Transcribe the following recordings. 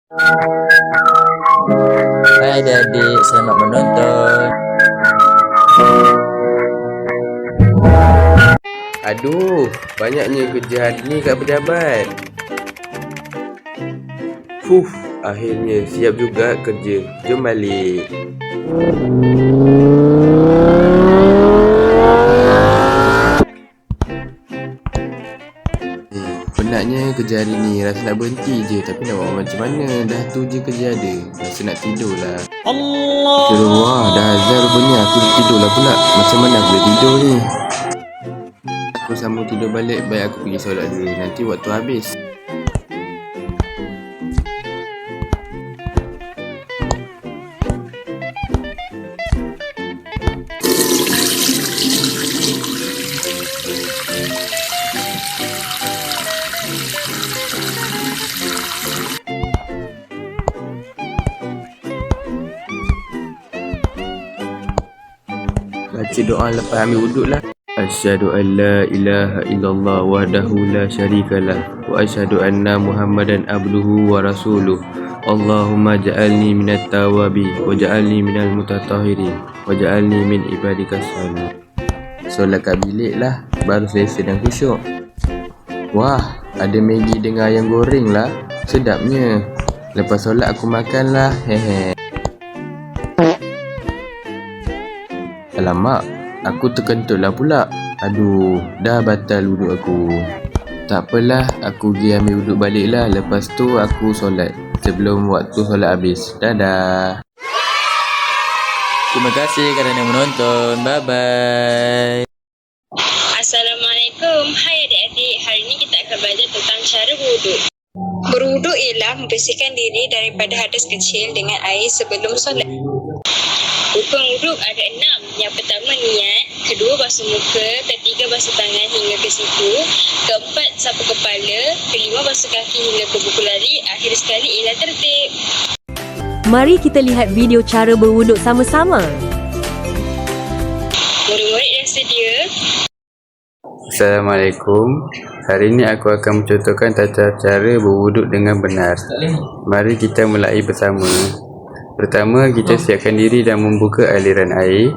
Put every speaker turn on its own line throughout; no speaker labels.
Hai adik-adik, selamat menonton.
Aduh, banyaknya kerja hari ni kat pejabat. Akhirnya siap juga kerja. Jom balik. Penatnya kerja hari ni. Rasa nak berhenti je, tapi nak buat macam mana? Dah tu je kerja ada. Rasa nak tidur lah. Wah, dah azan rupanya. Aku tidur lah pula. Macam mana aku boleh tidur ni? Aku sambung tidur balik. Baik aku pergi solat dulu. Nanti waktu habis. Baca doa lepas ambil wuduk lah. Asyhadu an la ilaha illallah wahdahu la syarikalah wa asyhadu anna Muhammadan abduhu wa rasuluh. Allahumma ja'alni minat tawabi wa ja'alni minal mutatahhirin wa ja'alni min ibadikas salihin. Solat kat bilik lah, baru selesai dan khusyuk. Wah, ada Maggi dengan ayam goreng lah. Sedapnya. Lepas solat aku makan lah. Hehe. Alamak, aku terkentut lah pula. Aduh, dah batal wuduk aku. Tak apalah, aku pergi ambil wuduk balik lah. Lepas tu aku solat sebelum waktu solat habis. Dadah.
Terima kasih kerana menonton. Bye-bye.
Assalamualaikum. Hai adik-adik. Hari ini kita akan belajar tentang cara berwuduk. Berwuduk ialah membersihkan diri daripada hadas kecil dengan air sebelum solat. Rukun wuduk ada 6. Yang pertama niat, kedua basuh muka, ketiga basuh tangan hingga ke siku, keempat sapu kepala, kelima basuh kaki hingga ke buku lari, akhir sekali ialah tertib.
Mari kita lihat video cara berwuduk sama-sama.
Murid-murid dah sedia?
Assalamualaikum. Hari ini aku akan mencontohkan tata cara berwuduk dengan benar. Mari kita mulai bersama. Pertama, kita siapkan diri dan membuka aliran air.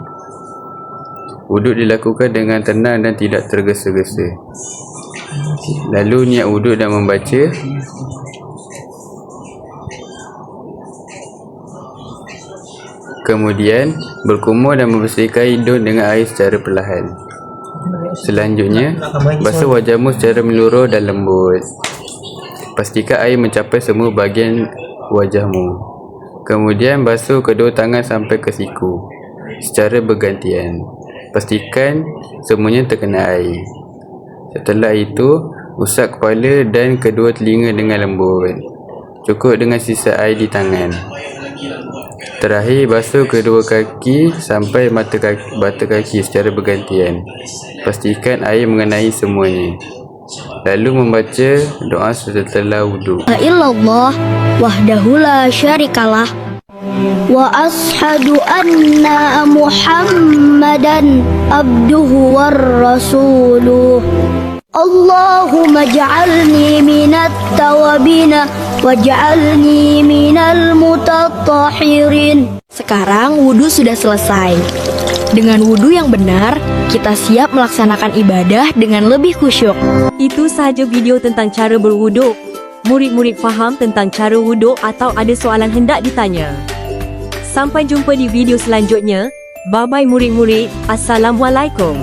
Wuduk dilakukan dengan tenang dan tidak tergesa-gesa. Lalu niat wuduk dan membaca. Kemudian, berkumur dan membersihkan hidung dengan air secara perlahan. Selanjutnya, basuh wajahmu secara menyeluruh dan lembut. Pastikan air mencapai semua bahagian wajahmu. Kemudian basuh kedua tangan sampai ke siku secara bergantian. Pastikan semuanya terkena air. Setelah itu, usap kepala dan kedua telinga dengan lembut. Cukup dengan sisa air di tangan. Terakhir, basuh kedua kaki sampai bata kaki secara bergantian. Pastikan air mengenai semuanya. Lalu membaca doa setelah wuduk.
La illallah wahdahu la syarikalah wa ashhadu anna Muhammadan abduhu war rasuluh. Allahumma ja'alni minat tawabina waj'alni minal mutatahhirin. Sekarang wudhu sudah selesai. Dengan wudhu yang benar, kita siap melaksanakan ibadah dengan lebih khusyuk.
Itu sahaja video tentang cara berwuduk. Murid-murid faham tentang cara wuduk atau ada soalan hendak ditanya? Sampai jumpa di video selanjutnya. Bye-bye murid-murid. Assalamualaikum.